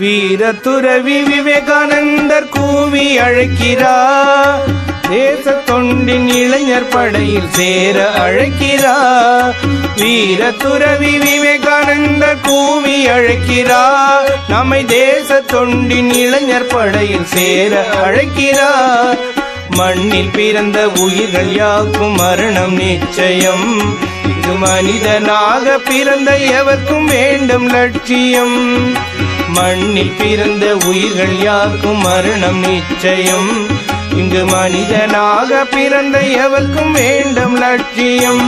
வீர துறவி விவேகானந்தர் கூவி அழைக்கிறார். தேச தொண்டின் இளைஞர் படையில் சேர அழைக்கிறார். வீர துறவி விவேகானந்தர் கூவி அழைக்கிறார். நம்மை தேச தொண்டின் இளைஞர் படையில் சேர அழைக்கிறார். மண்ணில் பிறந்த உயிர்கள் யாக்கும் மரணம் நிச்சயம். இது மனிதனாக பிறந்த எவர்க்கும் வேண்டும் லட்சியம். மண்ணில் பிறந்த உயிர்கள் யாக்கும் மரணம் நிச்சயம். இங்கு மனிதனாக பிறந்த எவர்க்கும் வேண்டும் லட்சியம்.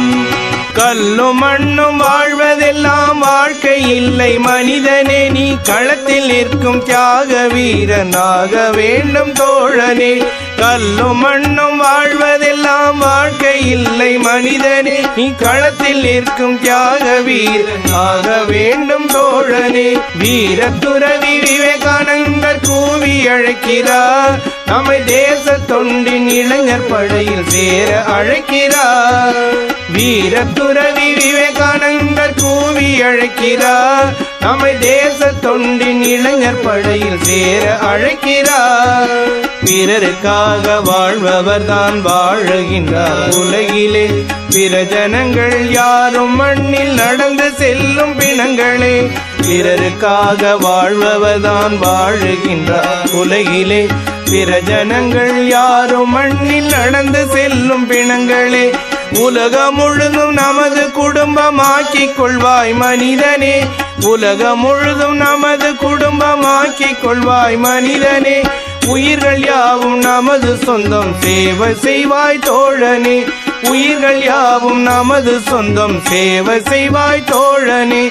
கல்லும் மண்ணும் வாழ்வதெல்லாம் வாழ்க்கை இல்லை மனிதனே. நீ களத்தில் நிற்கும் தியாக வீரனாக வேண்டும் தோழனே. கல்லும் மண்ணும் வாழ்வதெல்லாம் வாழ்க்கை இல்லை மனிதனே. நீ களத்தில் நிற்கும் தியாக வீரனாக வேண்டும் தோழனே. வீர துறவி விவேகானந்தர் கூவி அழைக்கிறார். நம்மை தேச தொண்டின் இளைஞர் படையில் சேர அழைக்கிறார். வீர துறவி விவேகானந்தர் கூவி அழைக்கிறார். நம்மை தேச தொண்டின் இளைஞர் படையில் சேர அழைக்கிறார். பிறருக்காக வாழ்பவர் தான் வாழுகின்றார் உலகிலே. பிற ஜனங்கள் யாரும் மண்ணில் நடந்து செல்லும் பிணங்களே. பிறருக்காக வாழ்பவர் தான் வாழுகின்றார் உலகிலே. பிற ஜனங்கள் யாரும் மண்ணில் நடந்து செல்லும் பிணங்களே. உலகம் முழுதும் நமது குடும்பமாக்கிக் கொள்வாய் மனிதனே. உலகம் முழுதும் நமது குடும்பமாக்கிக் கொள்வாய் மனிதனே. உயிர்கள் யாவும் நமது சொந்தம் சேவை செய்வாய் தோழனே. உயிர்கள் யாவும் நமது சொந்தம் சேவை செய்வாய் தோழனே.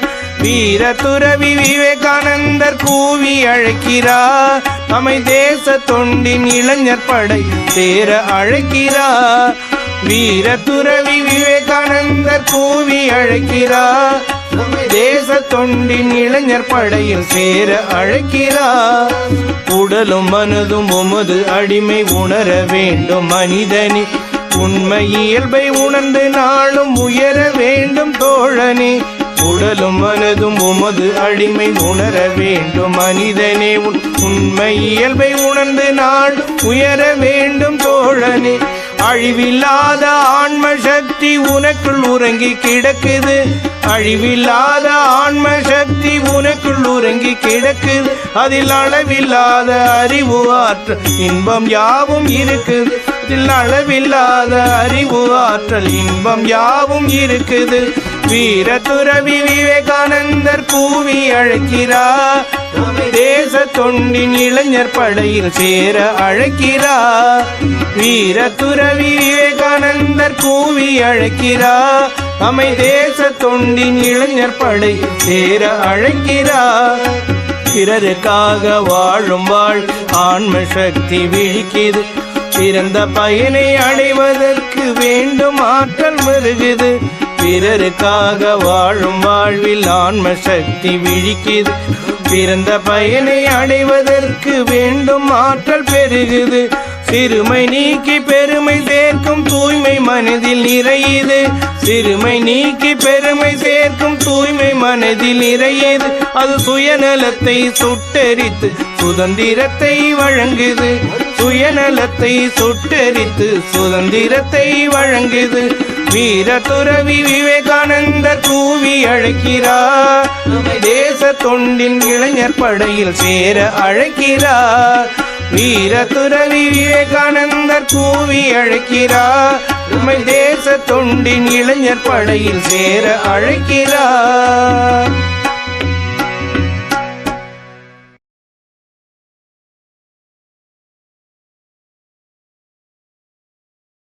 வீர துறவி விவேகானந்தர் கூவி அழைக்கிறார். நம்மை தேச தொண்டின் இளைஞர் படை சேர அழைக்கிறார். வீர துறவி விவேகானந்தர் கூவி அழைக்கிறார். நம்மை தேச தொண்டின் இளைஞர் படையில் சேர அழைக்கிறார். உடலும் மனதும் உமது அடிமை உணர வேண்டும் மனிதனே. உண்மை இயல்பை உணர்ந்து நாளும் உயர வேண்டும் தோழனே. உடலும் மனதும் உமது அடிமை உணர வேண்டும் மனிதனே. உண்மை இயல்பை உணர்ந்து நாள் உயர வேண்டும் தோழனே. அழிவில்லாத ஆன்ம சக்தி உனக்குள் உறங்கி கிடக்குது. அழிவில்லாத ஆன்ம சக்தி உனக்குள் உறங்கி கிடக்குது. அதில் அளவில்லாத அறிவு ஆற்றல் இன்பம் யாவும் இருக்குது. அதில் அளவில்லாத அறிவு ஆற்றல் இன்பம் யாவும் இருக்குது. வீர துறவி விவேகானந்தர் கூவி அழைக்கிறார். தேச தொண்டின் இளைஞர் படையில் சேர அழைக்கிறார். வீர துறவி விவேகானந்தர் கூவி அழைக்கிறார். நம்மை தேச தொண்டின் இளைஞர் படை சேர அழைக்கிறார். பிறருக்காக வாழும் வாழ் ஆன்ம சக்தி விழிக்குது. பிறந்த பயனை அடைவதற்கு வேண்டும் ஆற்றல் மருகுது. பிறருக்காக வாழும் வாழ்வில் ஆன்ம சக்தி விழிக்குது. பிறந்த பயனை அடைவதற்கு வேண்டும் ஆற்றல் பெருகுது. சிறுமை நீக்கி பெருமை சேர்க்கும் தூய்மை மனதில் நிறையுது. சிறுமை நீக்கி பெருமை சேர்க்கும் தூய்மை மனதில் நிறையுது. அது சுயநலத்தை சுட்டெரித்து சுதந்திரத்தை வழங்குது. சுயநலத்தை சுட்டெரித்து சுதந்திரத்தை வழங்குது. வீர துறவி விவேகானந்தர் கூவி அழைக்கிறார். தேச தொண்டின் இளைஞர் படையில் சேர அழைக்கிறார். வீர துறவி விவேகானந்தர் கூவி அழைக்கிறார். நம்மை தேச தொண்டின் இளைஞர் படையில் சேர அழைக்கிறார்.